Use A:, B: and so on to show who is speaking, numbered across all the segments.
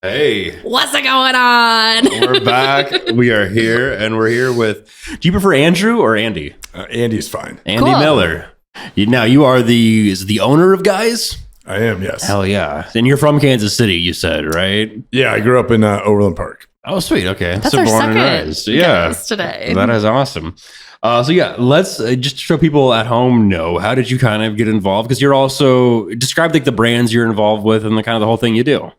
A: Hey,
B: What's going on?
A: we're back. We are here, and we're here with. Do you prefer Andrew or Andy?
C: Andy's fine.
A: Andy
B: Cool.
A: Miller. Now you are the owner of Guys.
C: I am, yes.
A: Hell yeah! And you're from Kansas City, you said, right?
C: Yeah, I grew up in Overland Park.
A: Oh, sweet. Okay,
B: That's
A: so
B: our
A: born and
B: second
A: raised. Yeah,
B: guest today.
A: that is awesome. So yeah, let's just so people at home know, how did you kind of get involved? Because you're also describe like the brands you're involved with and the kind of the whole thing you do.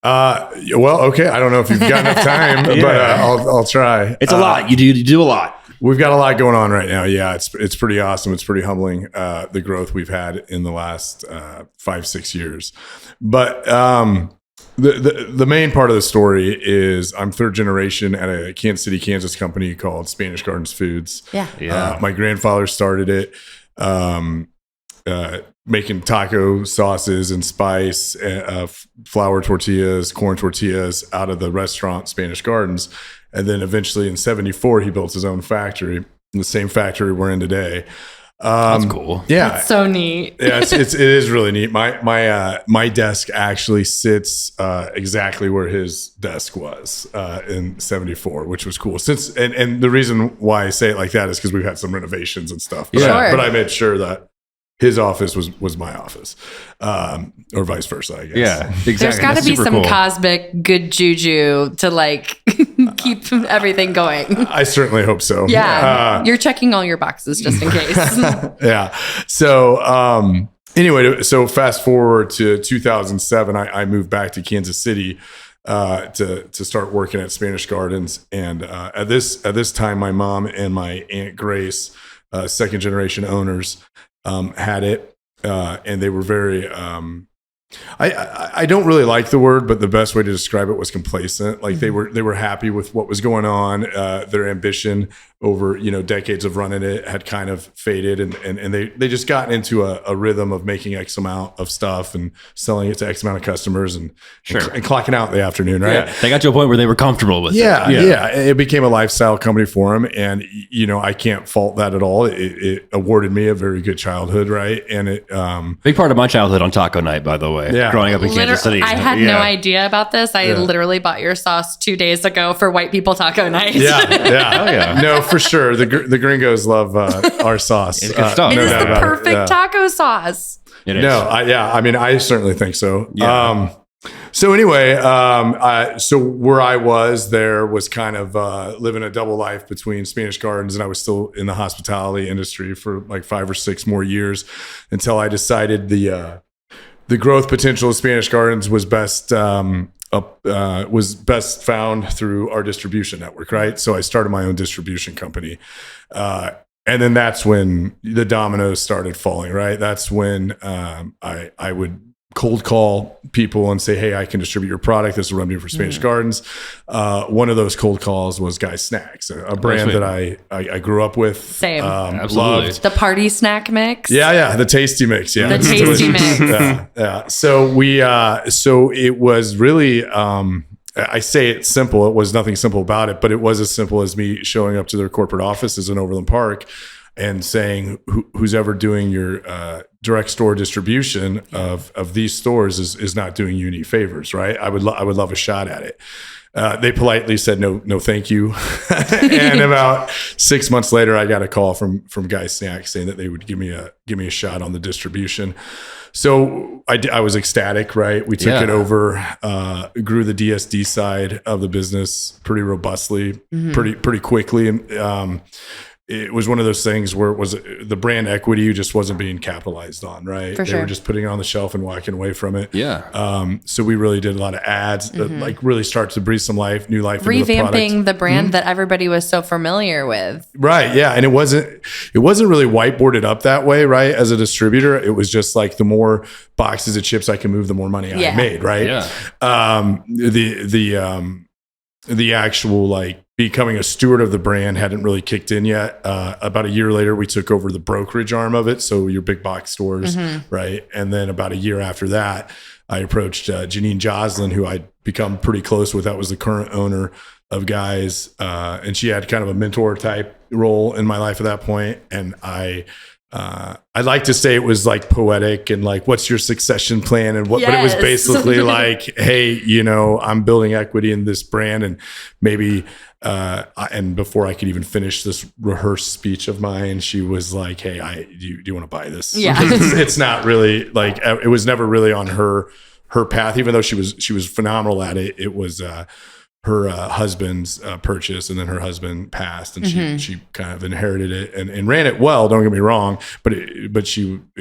C: Well, okay. I don't know if you've got enough time,
A: Yeah.
C: but I'll try.
A: It's a lot. You do a lot.
C: We've got a lot going on right now. Yeah, it's pretty awesome. It's pretty humbling, the growth we've had in the last 5-6 years. But the main part of the story is I'm third generation at a Kansas City, Kansas company called Spanish Gardens Foods.
B: Yeah.
C: My grandfather started it, making taco sauces and spice, flour tortillas, corn tortillas out of the restaurant Spanish Gardens. And then eventually in 74, he built his own factory, the same factory we're in today.
A: That's cool.
C: Yeah.
B: That's so neat.
C: Yeah, it is really neat. My desk actually sits exactly where his desk was in 74, which was cool. And the reason why I say it like that is because we've had some renovations and stuff. But,
A: Yeah.
C: but I made sure that his office was my office, or vice versa, I guess.
A: Yeah, exactly.
B: There's got to
A: That's
B: be
A: super
B: some
A: cool.
B: cosmic good juju to like keep everything going.
C: I certainly hope so.
B: Yeah. You're checking all your boxes just in case.
C: Yeah. So anyway, so fast forward to 2007, I moved back to Kansas City to start working at Spanish Gardens, and at this time, my mom and my Aunt Grace, second generation owners, had it, and they were very. I don't really like the word, but the best way to describe it was complacent. Like they were happy with what was going on. Their ambition over decades of running it had kind of faded, and they just got into a rhythm of making X amount of stuff and selling it to X amount of customers and clocking out in the afternoon. Right?
A: Yeah, they got to a point where they were comfortable with it.
C: Yeah. It became a lifestyle company for them, and I can't fault that at all. It awarded me a very good childhood, right? And it
A: Big part of my childhood on taco night, by the way.
C: Yeah.
A: Growing up in Kansas City.
B: I had no idea about this. I
C: Yeah.
B: literally bought your sauce 2 days ago for white people taco night.
C: Yeah.
A: Oh, yeah.
C: No, for sure. The gringos love our sauce.
A: It's good stuff.
B: It
A: No
B: is
A: doubt
B: the
A: about it.
B: perfect
C: Yeah.
B: taco sauce.
A: It is.
C: No, I certainly think so.
A: Yeah.
C: So anyway, so where I was there was kind of living a double life between Spanish Gardens, and I was still in the hospitality industry for like 5 or 6 more years until I decided the growth potential of Spanish Gardens was best found through our distribution network, right? So I started my own distribution company. And then that's when the dominoes started falling, right? That's when I would cold call people and say, hey, I can distribute your product. This will run me for Spanish Gardens. One of those cold calls was Guys Snacks, a brand that I grew up with.
B: Same.
A: Absolutely.
C: Loved.
B: The party snack mix.
C: Yeah, the tasty mix. Yeah,
B: The
C: It's
B: tasty
C: delicious.
B: mix.
C: Yeah. So it was really. I say it's simple. It was nothing simple about it, but it was as simple as me showing up to their corporate offices in Overland Park and saying, "Who's ever doing your direct store distribution of these stores is not doing you any favors, right? I would love a shot at it." They politely said no, thank you. And about 6 months later, I got a call from Guys Snacks saying that they would give me a shot on the distribution. So I was ecstatic, right? We took it over, grew the DSD side of the business pretty robustly, pretty quickly, and it was one of those things where it was the brand equity just wasn't being capitalized on, right?
B: For
C: they
B: sure.
C: were just putting it on the shelf and walking away from it.
A: Yeah.
C: So we really did a lot of ads that like really start to breathe some new life into the product.
B: Revamping the brand that everybody was so familiar with.
C: Right. Yeah. And it wasn't really whiteboarded up that way, right? As a distributor, it was just like the more boxes of chips I can move, the more money I made. Right.
A: Yeah.
C: The actual like becoming a steward of the brand hadn't really kicked in yet. About a year later, we took over the brokerage arm of it. So your big box stores. Right. And then about a year after that, I approached Janine Joslin, who I'd become pretty close with. That was the current owner of Guys. And she had kind of a mentor type role in my life at that point. And I I'd like to say it was like poetic and like, what's your succession plan and what, but it was
B: Yes.
C: basically like, hey, you know, I'm building equity in this brand, and maybe, and before I could even finish this rehearsed speech of mine, she was like, hey, do you want to buy this?
B: Yeah.
C: It's not really like, it was never really on her path, even though she was phenomenal at it. It was, her husband's purchase, and then her husband passed, and she kind of inherited it and ran it well. Don't get me wrong, but it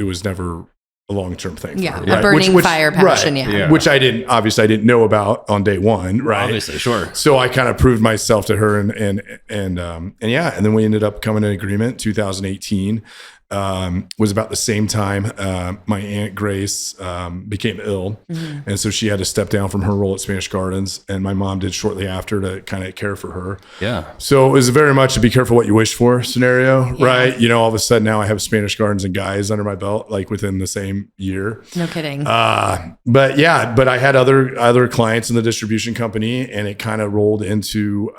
C: was never a long-term thing.
B: Yeah,
C: for her,
B: a burning fire passion.
C: Right,
B: Yeah.
C: which I didn't know about on day one. Right,
A: Obviously, sure.
C: So I kind of proved myself to her, and then we ended up coming to an agreement. 2018 was about the same time my Aunt Grace became ill, and so she had to step down from her role at Spanish Gardens, and my mom did shortly after to kind of care for her.
A: Yeah.
C: So it was very much a be careful what you wish for scenario, right? You know, all of a sudden now I have Spanish Gardens and Guys under my belt, like within the same year.
B: No kidding.
C: But I had other clients in the distribution company, and it kind of rolled into,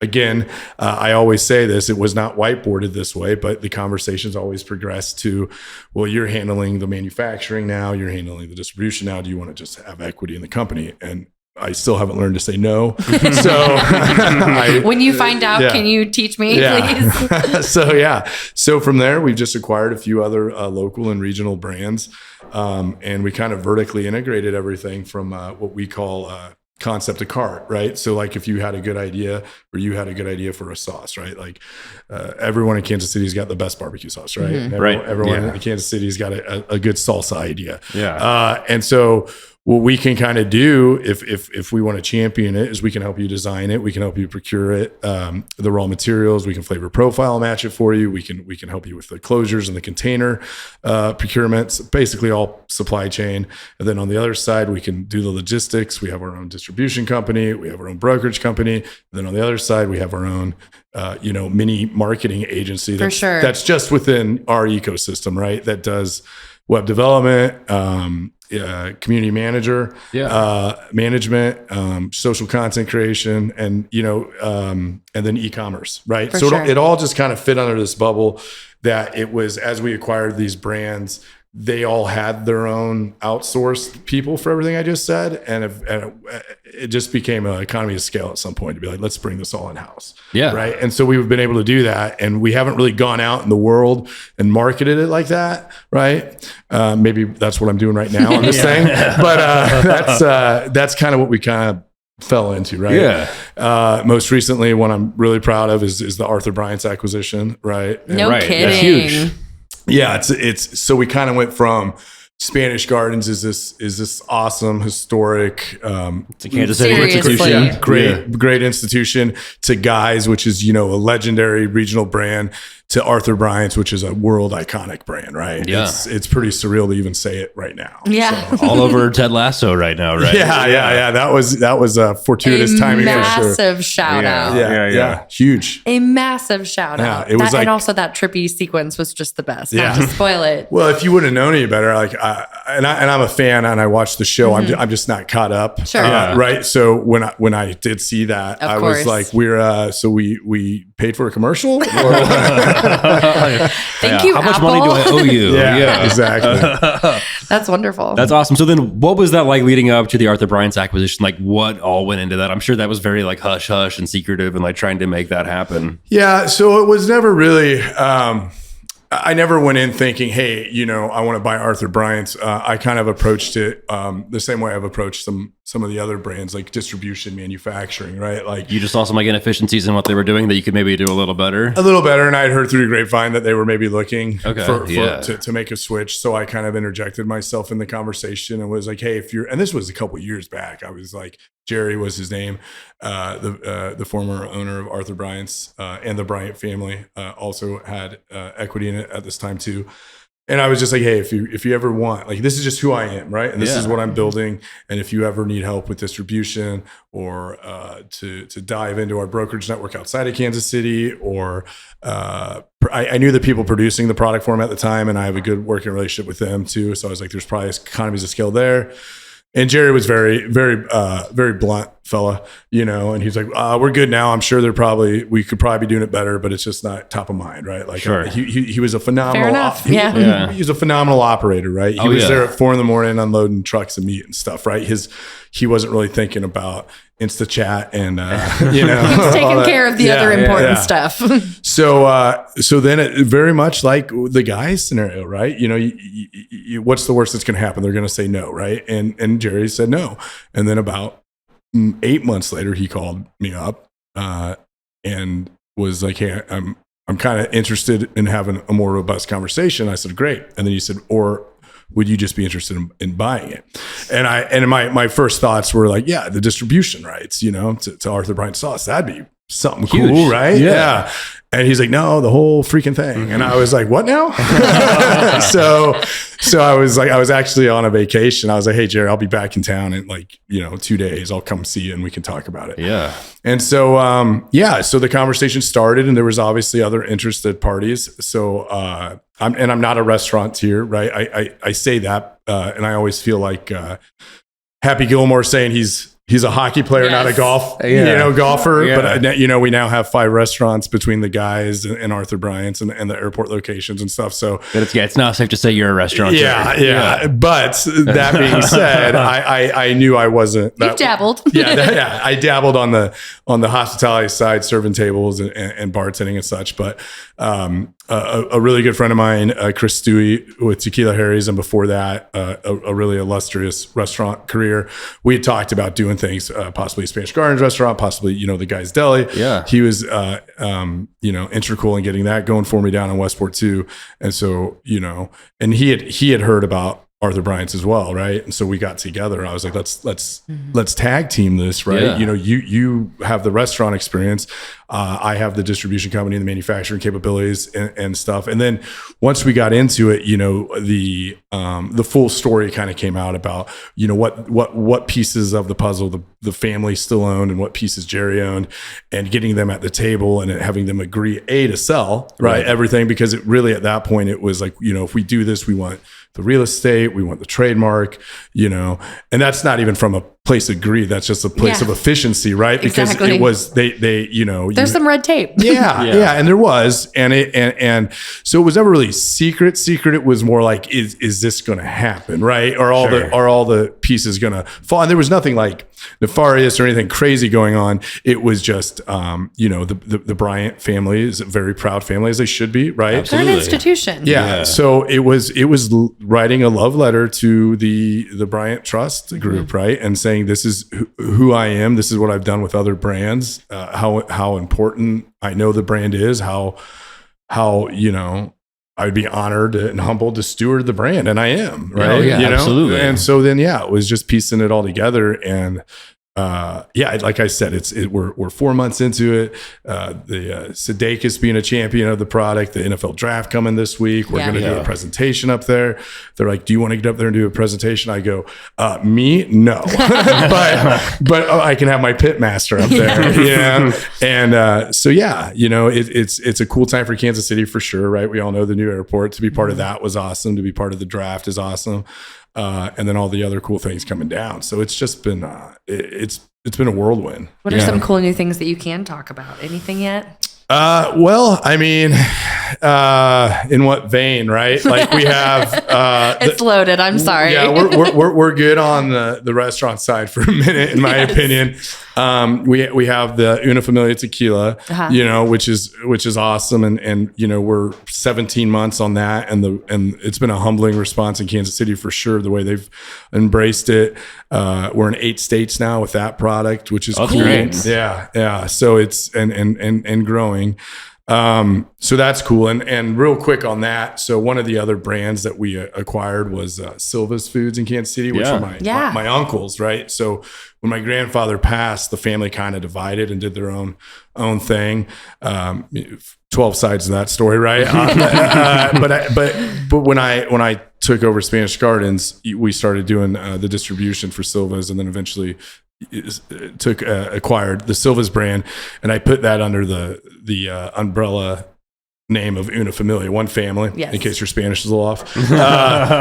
C: again, I always say this, it was not whiteboarded this way, but the conversations always progressed to, well, you're handling the manufacturing now, you're handling the distribution now. Do you want to just have equity in the company? And I still haven't learned to say no. So
B: when you find out, can you teach me, please?
C: So from there, we've just acquired a few other local and regional brands. And we kind of vertically integrated everything from what we call concept to cart, right? So like if you had a good idea, or you had a good idea for a sauce, right? Like everyone in Kansas City's got the best barbecue sauce, right? Everyone in Kansas City's got a good salsa idea.
A: Yeah.
C: And so what we can kind of do if we want to champion it is we can help you design it. We can help you procure it, the raw materials. We can flavor profile match it for you. We can help you with the closures and the container procurements, basically all supply chain. And then on the other side, we can do the logistics. We have our own distribution company. We have our own brokerage company. And then on the other side, we have our own mini marketing agency that's just within our ecosystem, right? That does web development, community manager, management, social content creation, and then e-commerce, right? It all just kind of fit under this bubble that it was, as we acquired these brands, they all had their own outsourced people for everything I just said. And it just became an economy of scale at some point to be like, let's bring this all in house. Yeah. Right. And so we've been able to do that, and we haven't really gone out in the world and marketed it like that. Right. Maybe that's what I'm doing right now on this thing, but that's kind of what we kind of fell into, right?
A: Yeah.
C: Most recently, one I'm really proud of is the Arthur Bryant's acquisition, right?
B: No kidding.
C: That's huge. Yeah, it's so we kind of went from Spanish Gardens is this awesome historic
A: it's a Kansas City institution,
C: great institution, to Guys, which is a legendary regional brand, to Arthur Bryant's, which is a world iconic brand, right?
A: Yeah,
C: it's pretty surreal to even say it right now.
B: Yeah,
A: so. All over Ted Lasso right now, right?
C: Yeah. That was a fortuitous timing for sure.
B: Massive shout out.
C: Yeah, huge.
B: A massive shout out.
C: It was
B: and also that trippy sequence was just the best.
C: Yeah.
B: Not to spoil it.
C: Well, if you would have known any better, like I'm a fan and I watched the show. I'm just not caught up.
B: Sure.
C: Right. So when I did see that, I was like, we paid for a commercial.
B: Thank you.
A: How much money do I owe you?
C: Yeah, exactly.
B: That's wonderful.
A: That's awesome. So then what was that like leading up to the Arthur Bryant's acquisition? Like what all went into that? I'm sure that was very like hush hush and secretive and like trying to make that happen.
C: Yeah. So it was never really, I never went in thinking, hey, I want to buy Arthur Bryant's. I kind of approached it the same way I've approached some of the other brands, like distribution, manufacturing, right? Like
A: you just saw some like inefficiencies in what they were doing that you could maybe do a little better. And
C: I had heard through the grapevine that they were maybe looking to make a switch. So I kind of interjected myself in the conversation and was like, hey, and this was a couple of years back, I was like, Jerry was his name, the former owner of Arthur Bryant's, and the Bryant family also had equity in it at this time too. And I was just like, hey, if you ever want, like, this is just who I am, right? And this is what I'm building. And if you ever need help with distribution or to dive into our brokerage network outside of Kansas City, or I knew the people producing the product for him at the time, and I have a good working relationship with them too. So I was like, there's probably economies of scale there. And Jerry was very, very, very blunt fella, and he's like, we're good now. I'm sure we could probably be doing it better, but it's just not top of mind. Right. Like
A: sure.
C: He was a phenomenal,
B: Fair enough. Yeah.
C: He was a phenomenal operator. Right. He was there at 4 a.m. unloading trucks of meat and stuff. Right. He wasn't really thinking about Insta chat and,
B: He's taking care of the other important stuff.
C: So then it very much like the guy's scenario, right? What's the worst that's going to happen? They're going to say no. Right. And Jerry said no. And then about 8 months later, he called me up, and was like, hey, I'm kind of interested in having a more robust conversation. I said, great. And then he said, or would you just be interested in buying it? And my first thoughts were like, yeah, the distribution rights, to Arthur Bryant sauce, that'd be something
A: huge.
C: Cool, right? Yeah. And he's like, no, the whole freaking thing. And I was like, what now? So I was actually on a vacation. I was like, hey, Jerry, I'll be back in town in 2 days. I'll come see you and we can talk about it.
A: Yeah.
C: And so, so the conversation started, and there was obviously other interested parties. So, I'm not a restaurateur, right? I say that, and I always feel like Happy Gilmore saying he's a hockey player, not a golfer. Yeah. But we now have 5 restaurants between the guys and Arthur Bryant's and the airport locations and stuff. So
A: it's not safe to say you're a restaurant.
C: Yeah. But that being said, I knew I wasn't.
B: You've dabbled.
C: I dabbled on the hospitality side, serving tables and bartending and such. But a really good friend of mine, Chris Stewie with Tequila Harry's, and before that, a really illustrious restaurant career. We had talked about doing things, possibly a Spanish Gardens restaurant, possibly, the Guy's Deli.
A: Yeah.
C: He was, integral in getting that going for me down in Westport too. And so, and he had heard about Arthur Bryant's as well, right? And so we got together. I was like, let's tag team this, right?
A: Yeah.
C: You have the restaurant experience. I have the distribution company and the manufacturing capabilities and stuff. And then once we got into it, the full story kind of came out about, what pieces of the puzzle the family still owned and what pieces Jerry owned, and getting them at the table and having them agree to sell, right? Everything, because it really at that point it was like, if we do this, we want the real estate, we want the trademark, and that's not even from a place of greed. That's just a place of efficiency, right? Because it was they
B: there's some red tape.
C: Yeah, and there was, and so it was never really secret. It was more like, is this going to happen, right? Are all the pieces going to fall? And there was nothing like nefarious or anything crazy going on. It was just, the Bryant family is a very proud family, as they should be, right?
B: Absolutely. They're an institution.
C: Yeah. So it was writing a love letter to the Bryant Trust Group, right? And saying, this is who I am. This is what I've done with other brands. How important I know the brand is. How I'd be honored and humbled to steward the brand, and I am, right?
A: Oh, yeah, absolutely.
C: And so then, it was just piecing it all together, and like I said, we're 4 months into it. The Sudeikis being a champion of the product, the NFL draft coming this week. We're going to do a presentation up there. They're like, do you want to get up there and do a presentation? I go, me? No, but I can have my pit master up there. And it's a cool time for Kansas City for sure. Right. We all know the new airport. To be part of that was awesome. To be part of the draft is awesome. And then all the other cool things coming down. So it's just been, it's been a whirlwind.
B: What are some cool new things that you can talk about? Anything yet?
C: Well, I mean, in what vein, right? Like we have,
B: it's loaded. I'm sorry.
C: Yeah, we're good on the restaurant side for a minute, in my opinion. We have the Una Familia Tequila, which is awesome, and we're 17 months on that, and it's been a humbling response in Kansas City for sure. The way they've embraced it, we're in 8 states now with that product, which is cool.
A: Great.
C: Yeah. So it's and growing. So that's cool. And real quick on that. So one of the other brands that we acquired was Silva's Foods in Kansas City, which are my uncles, right? So when my grandfather passed, the family kind of divided and did their own thing. 12 sides of that story, right? But when I took over Spanish Gardens, we started doing the distribution for Silva's, and then eventually acquired the Silva's brand, and I put that under the umbrella name of Una Familia, one family. Yes. In case your Spanish is a little off,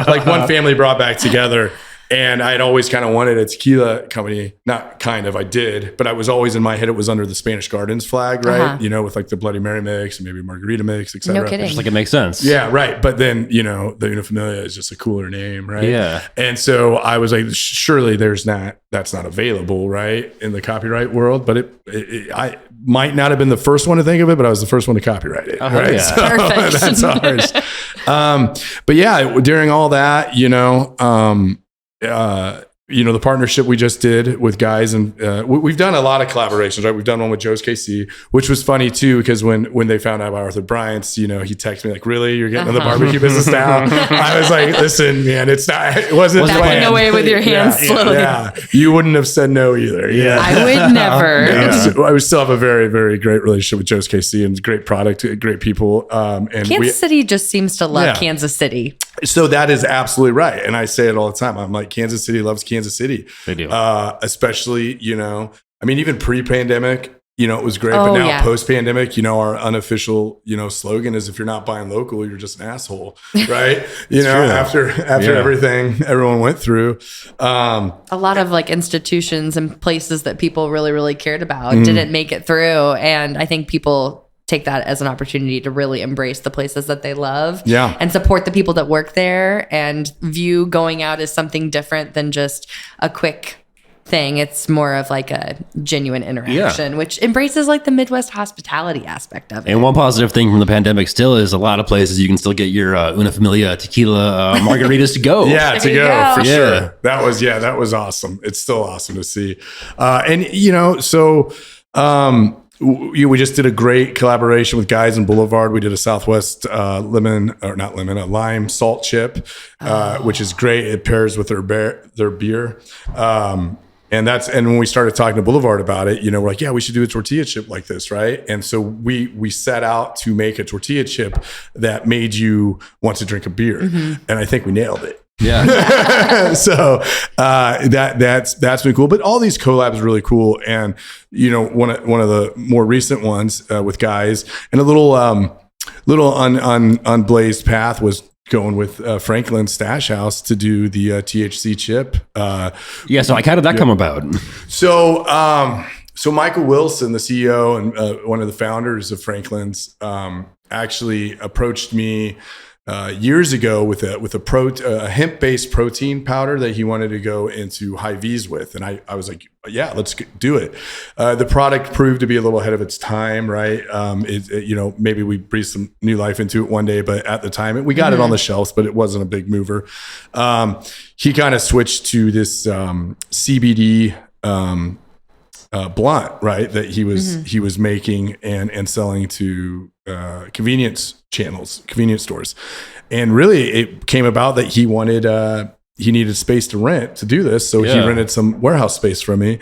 C: like one family brought back together. And I had always kind of wanted a tequila company. Not kind of, I did, but I was always in my head, it was under the Spanish Gardens flag, right? With like the Bloody Mary mix and maybe margarita mix, etc.
B: No kidding.
A: Just like it makes sense.
C: Yeah, right. But then, the Una Familia is just a cooler name, right?
A: Yeah.
C: And so I was like, surely that's not available, right, in the copyright world. But I might not have been the first one to think of it, but I was the first one to copyright it. Right?
A: Yeah.
C: So
B: Perfect.
C: that's ours. But yeah, during all that, the partnership we just did with guys, and we've done a lot of collaborations, right? We've done one with Joe's KC, which was funny too, because when they found out about Arthur Bryant's, he texted me like, "Really, you're getting in the barbecue business now?" I was like, "Listen, man, it wasn't
B: backing away with your hands slowly."
C: Yeah, you wouldn't have said no either. Yeah,
B: I would never.
C: I would still have a very, very great relationship with Joe's KC, and great product, great people. And
B: Kansas City just seems to love Kansas City.
C: So that is absolutely right. And I say it all the time. I'm like, Kansas City loves Kansas City.
A: They do.
C: Especially, even pre-pandemic, it was great. But now post-pandemic, our unofficial, slogan is, if you're not buying local, you're just an asshole, right? After everything everyone went through. A
B: lot of like institutions and places that people really, really cared about didn't make it through. And I think people take that as an opportunity to really embrace the places that they love and support the people that work there, and view going out as something different than just a quick thing. It's more of like a genuine interaction, which embraces like the Midwest hospitality aspect of it.
A: And one positive thing from the pandemic still is a lot of places you can still get your Una Familia tequila margaritas to go.
C: For sure. That was awesome. It's still awesome to see. We just did a great collaboration with guys in Boulevard. We did a Southwest lime salt chip, which is great. It pairs with their beer. And when we started talking to Boulevard about it, we're like, yeah, we should do a tortilla chip like this, right? And so we set out to make a tortilla chip that made you want to drink a beer. And I think we nailed it.
A: Yeah.
C: So that's been cool. But all these collabs are really cool. And one of the more recent ones with guys, and a little unblazed path was going with Franklin Stash House to do the THC chip.
A: So how did that come about?
C: So Michael Wilson, the CEO and one of the founders of Franklin's, actually approached me years ago with a hemp-based protein powder that he wanted to go into high V's with. And I was like, yeah, let's do it. The product proved to be a little ahead of its time, right? Maybe we breathed some new life into it one day, but at the time we got it on the shelves, but it wasn't a big mover. He kind of switched to this CBD blunt, right? That he was making and selling to convenience stores. And really it came about that he needed space to rent to do this. So he rented some warehouse space from me.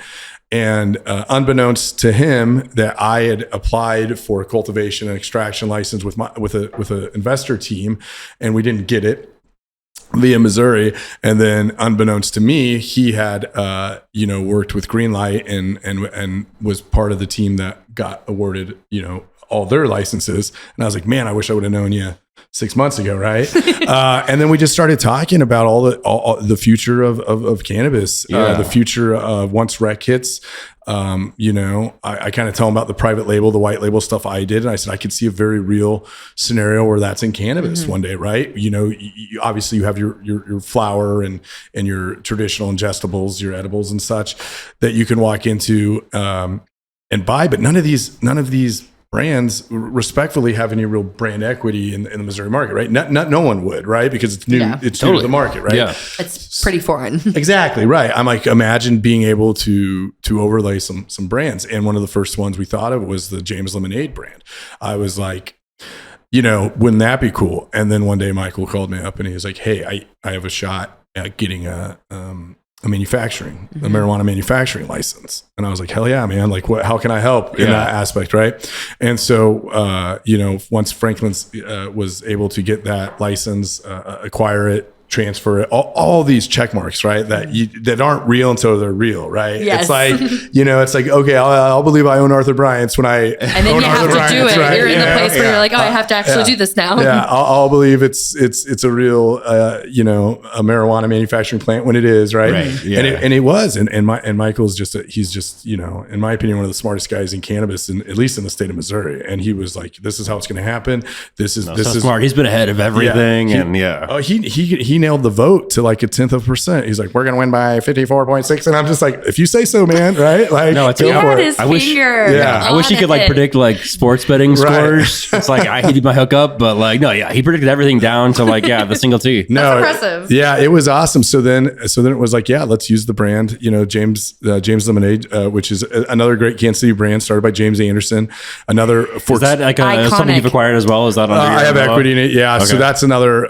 C: And unbeknownst to him, that I had applied for a cultivation and extraction license with an investor team, and we didn't get it via Missouri. And then unbeknownst to me, he had worked with Greenlight and was part of the team that got awarded all their licenses. And I was like, man, I wish I would have known you 6 months ago, right? And then we just started talking about all the future of cannabis, the future of once rec hits. I kind of tell them about the private label, the white label stuff I did. And I said, I could see a very real scenario where that's in cannabis one day, right? Obviously you have your flower and your traditional ingestibles, your edibles and such that you can walk into and buy, but none of these brands respectfully have any real brand equity in the Missouri market, right? No one would, right? Because it's new, it's new to the market, right?
A: Yeah.
B: It's pretty foreign.
C: Exactly, right. I'm like, imagine being able to overlay some brands. And one of the first ones we thought of was the James Lemonade brand. I was like, wouldn't that be cool? And then one day Michael called me up and he was like, hey, I have a shot at getting a marijuana manufacturing license. And I was like, hell yeah, man. Like, how can I help in that aspect? Right. And so, once Franklin's was able to get that license, acquire it, transfer it, all these check marks, right? That aren't real until they're real, right?
B: Yes.
C: It's like, it's like, okay, I'll believe I own Arthur Bryant's when I
B: and then
C: own
B: you have
C: Arthur
B: to
C: Bryant's,
B: do it.
C: right?
B: You're in the place where you're like, I have to actually do this now.
C: Yeah, I'll believe it's a real, a marijuana manufacturing plant when it is, right?
A: Yeah.
C: And it was, and Michael's he's just, in my opinion, one of the smartest guys in cannabis, at least in the state of Missouri. And he was like, this is how it's going to happen. This is
A: smart. He's been ahead of everything,
C: he nailed the vote to like 1/10%. He's like, we're going to win by 54.6. And I'm just like, if you say so, man, right? Like,
A: no, it's
B: I
A: wish he could like predict like sports betting scores. It's like he did my hookup, but like, no, he predicted everything down to like, the single T.
C: No,
B: that's impressive.
C: Yeah, it was awesome. So then it was like, let's use the brand, James Lemonade, which is another great Kansas City brand started by James Anderson. Another
A: is that like something you've acquired as well? Is that under
C: I have equity in it. Yeah.
A: Okay.
C: So that's another,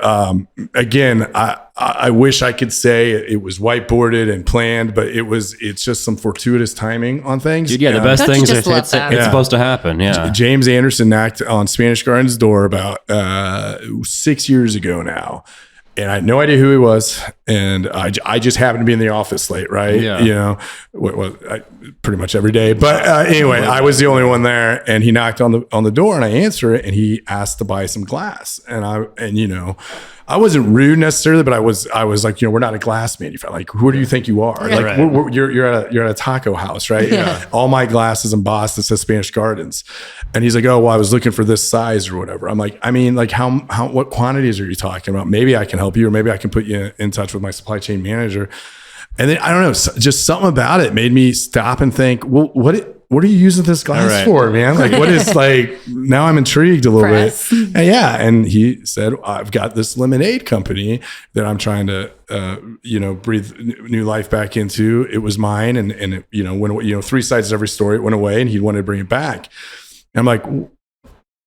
C: again, I wish I could say it was whiteboarded and planned, but it's just some fortuitous timing on things.
A: Dude, the best things it's
B: that?
A: supposed to happen. Yeah.
C: James Anderson knocked on Spanish Garden's door about 6 years ago now. And I had no idea who he was. And I just happened to be in the office late, right?
A: Yeah.
C: Pretty much every day. But anyway, I was the only one there. And he knocked on the door and I answered it. And he asked to buy some glass. And I wasn't rude necessarily, but I was like, we're not a glass manufacturer. Like, who do you think you are? Like,
A: right.
C: you're at a taco house, right?
B: Yeah.
C: All my glass is embossed that says Spanish Gardens. And he's like, oh, well, I was looking for this size or whatever. I'm like, I mean, like what quantities are you talking about? Maybe I can help you, or maybe I can put you in touch with my supply chain manager. And then I don't know, just something about it made me stop and think, well, what are you using this glass for, man? Like, what is like, now I'm intrigued a little bit. And and he said, I've got this lemonade company that I'm trying to, breathe new life back into. It was mine. And it, when, three sides of every story, it went away and he wanted to bring it back. And I'm like,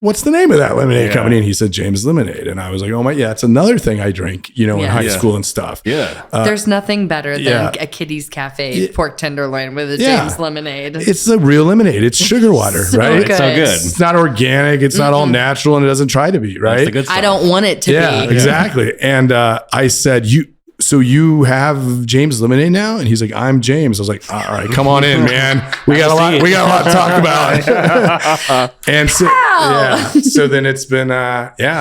C: what's the name of that lemonade company? And he said, James Lemonade. And I was like, oh my, it's another thing I drink, in high school and stuff.
A: Yeah.
B: There's nothing better than a Kitty's Cafe pork tenderloin with a James Lemonade.
C: It's a real lemonade. It's sugar water, right?
B: Good.
A: It's so good.
C: It's not organic. It's not all natural, and it doesn't try to be, right?
A: That's the good stuff.
B: I don't want it to be.
C: Yeah, exactly. And I said, so you have James Lemonade now? And he's like, I'm James. I was like, all right, come on in, man. We got a lot to talk about. And so then it's been,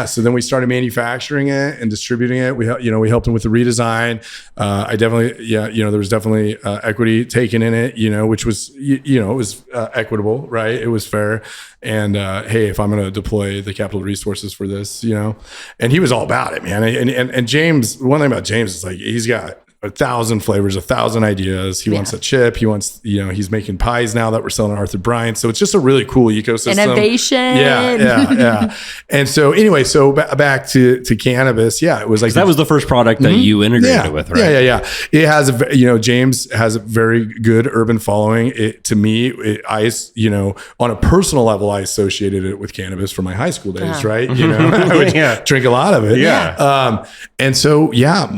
C: so then we started manufacturing it and distributing it. We helped him with the redesign. I definitely, there was definitely equity taken in it, which was, it was equitable, right? It was fair. And hey, if I'm going to deploy the capital resources for this, and he was all about it, man. And James, one thing about James is like, he's got 1,000 flavors, 1,000 ideas. He wants a chip. He wants, he's making pies now that we're selling at Arthur Bryant. So it's just a really cool ecosystem.
B: Innovation.
C: Yeah. And so anyway, back to cannabis. Yeah, it was like
A: that was the first product that you integrated with, right?
C: Yeah. It has, James has a very good urban following. To me, on a personal level, I associated it with cannabis from my high school days, right? I would drink a lot of it.
A: Yeah.
C: And so,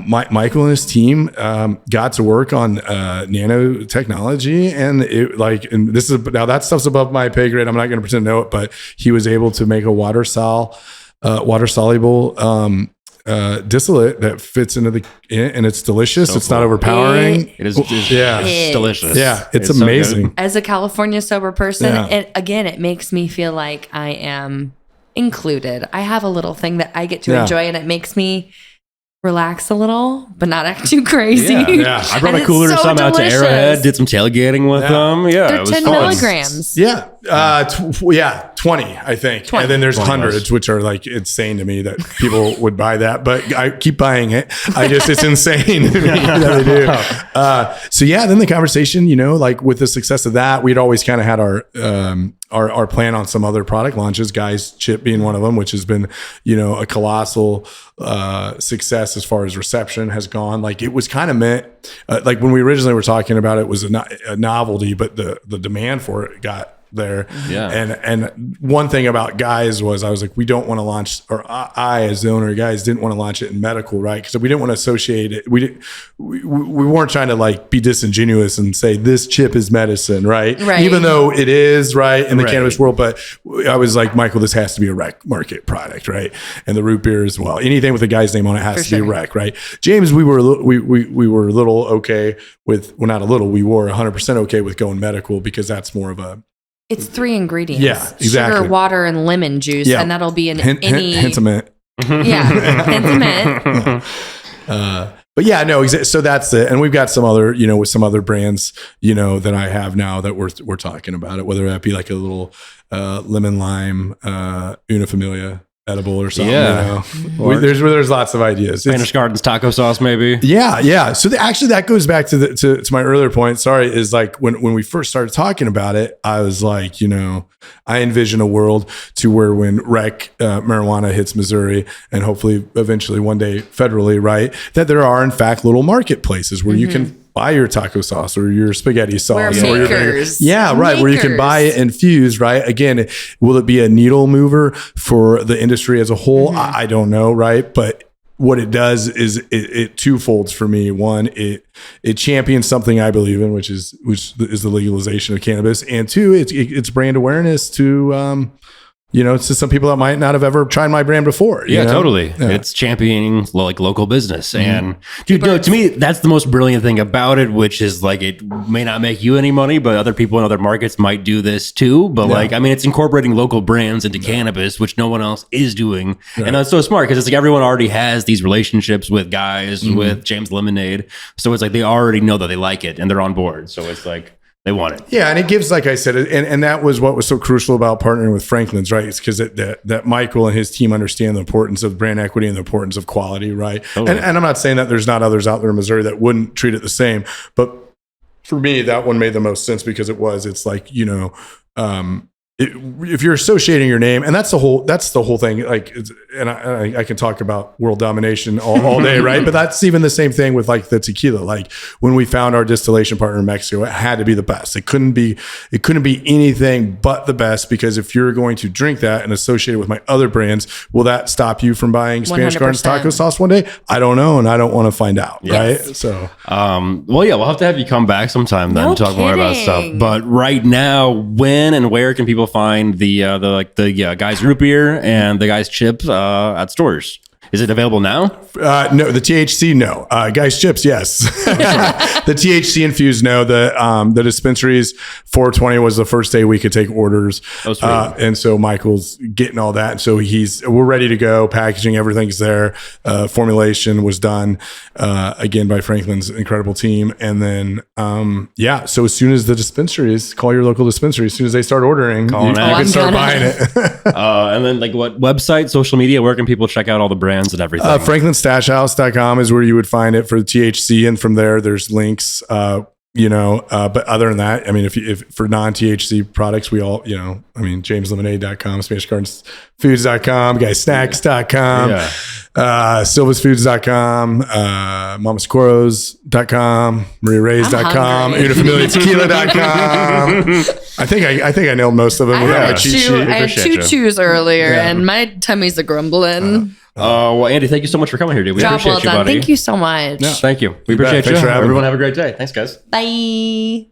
C: Michael and his team got to work on nanotechnology, and now that stuff's above my pay grade. I'm not going to pretend to know it, but he was able to make a water soluble distillate that fits into and it's delicious. So it's not overpowering.
A: It is. It's delicious.
C: Yeah, it's amazing.
B: So as a California sober person, it makes me feel like I am included. I have a little thing that I get to enjoy, and it makes me relax a little, but not act too crazy.
C: Yeah.
A: I brought a cooler to some out to Arrowhead, did some tailgating with them. Yeah,
B: they're 10 milligrams.
C: Yeah. 20, I think. 20. And then there's hundreds, which are like insane to me that people would buy that, but I keep buying it. It's insane to me that they do. Then the conversation, like with the success of that, we'd always kind of had our plan on some other product launches, Guy's Chip being one of them, which has been, a colossal success as far as reception has gone. Like it was kind of meant, like when we originally were talking about it was a novelty, but the demand for it got there.
A: Yeah.
C: And one thing about Guys was I was like, we don't want to launch, or I as the owner of Guys didn't want to launch it in medical, right? Because we didn't want to associate it. We weren't trying to like be disingenuous and say this chip is medicine, right? Even though it is, right, in the cannabis world. But I was like, Michael, this has to be a rec market product, right? And the root beer as well. Anything with a Guy's name on it has to be a rec, right? James, we were a little okay with, well, not a little, we were 100% okay with going medical because that's more of a,
B: it's 3 ingredients.
C: Yeah, exactly.
B: Sugar, water, and lemon juice. Yeah. And that'll be in any...
C: Hints of mint.
B: Yeah, hints of mint.
C: But yeah, no, so that's it. And we've got some other, with some other brands, that I have now that we're talking about it, whether that be like a little lemon lime, Una Familia edible or something.
A: Yeah.
C: There's lots of ideas.
A: Spanish Gardens taco sauce, maybe.
C: Yeah. So actually that goes back to my earlier point. Sorry, is like when we first started talking about it, I was like, I envision a world to where when rec marijuana hits Missouri and hopefully eventually one day federally, right, that there are in fact little marketplaces where you can buy your taco sauce or your spaghetti sauce or your where you can buy it infused, right? Again, will it be a needle mover for the industry as a whole? I don't know, right? But what it does is it twofolds for me. One, it champions something I believe in, which is the legalization of cannabis, and two, it's brand awareness to to some people that might not have ever tried my brand before.
A: Totally. Yeah. It's championing like local business. And dude, to me, that's the most brilliant thing about it, which is like, it may not make you any money, but other people in other markets might do this too. But it's incorporating local brands into cannabis, which no one else is doing. Right. And that's so smart because it's like everyone already has these relationships with Guys, with James Lemonade. So it's like, they already know that they like it and they're on board. So it's like, they want it. Yeah.
C: And it gives, like I said, and that was what was so crucial about partnering with Franklin's, right? It's because that Michael and his team understand the importance of brand equity and the importance of quality, right? Totally. And I'm not saying that there's not others out there in Missouri that wouldn't treat it the same, but for me, that one made the most sense because it's like, if you're associating your name, and that's the whole thing. Like, and I can talk about world domination all day, right? But that's even the same thing with like the tequila. Like when we found our distillation partner in Mexico, it had to be the best. It couldn't be anything but the best, because if you're going to drink that and associate it with my other brands, will that stop you from buying Spanish
B: 100%.
C: Gardens taco sauce one day? I don't know, and I don't want to find out, right? So,
A: we'll have to have you come back sometime then to talk more about stuff. But right now, when and where can people find the Guys root beer and the Guys chips at stores? Is it available now?
C: No, the THC, no. Guys chips, yes. The THC infused, no. The dispensaries, 420 was the first day we could take orders. Oh, sweet. And so Michael's getting all that. So we're ready to go. Packaging, everything's there. Formulation was done, again, by Franklin's incredible team. And then, so as soon as the dispensaries, call your local dispensary. As soon as they start ordering, you can start buying it.
A: And then like what website, social media, where can people check out all the brands and everything?
C: FranklinStashHouse.com is where you would find it for the THC, and from there there's links. But other than that, I mean, if for non-THC products, we all, JamesLemonade.com, SpanishGardensFoods.com, GuysSnacks.com, SilvasFoods.com, MamaSocorros.com, MariaReyes.com, UnaFamiliaTequila.com. I think I nailed most of them.
B: I had two chews earlier, and my tummy's a grumbling.
A: Andy, thank you so much for coming here, dude. We appreciate you, buddy.
B: Thank you so much.
A: Yeah, thank you. We appreciate you.
C: Thanks for having me.
A: Everyone have a great day. Thanks, guys.
B: Bye.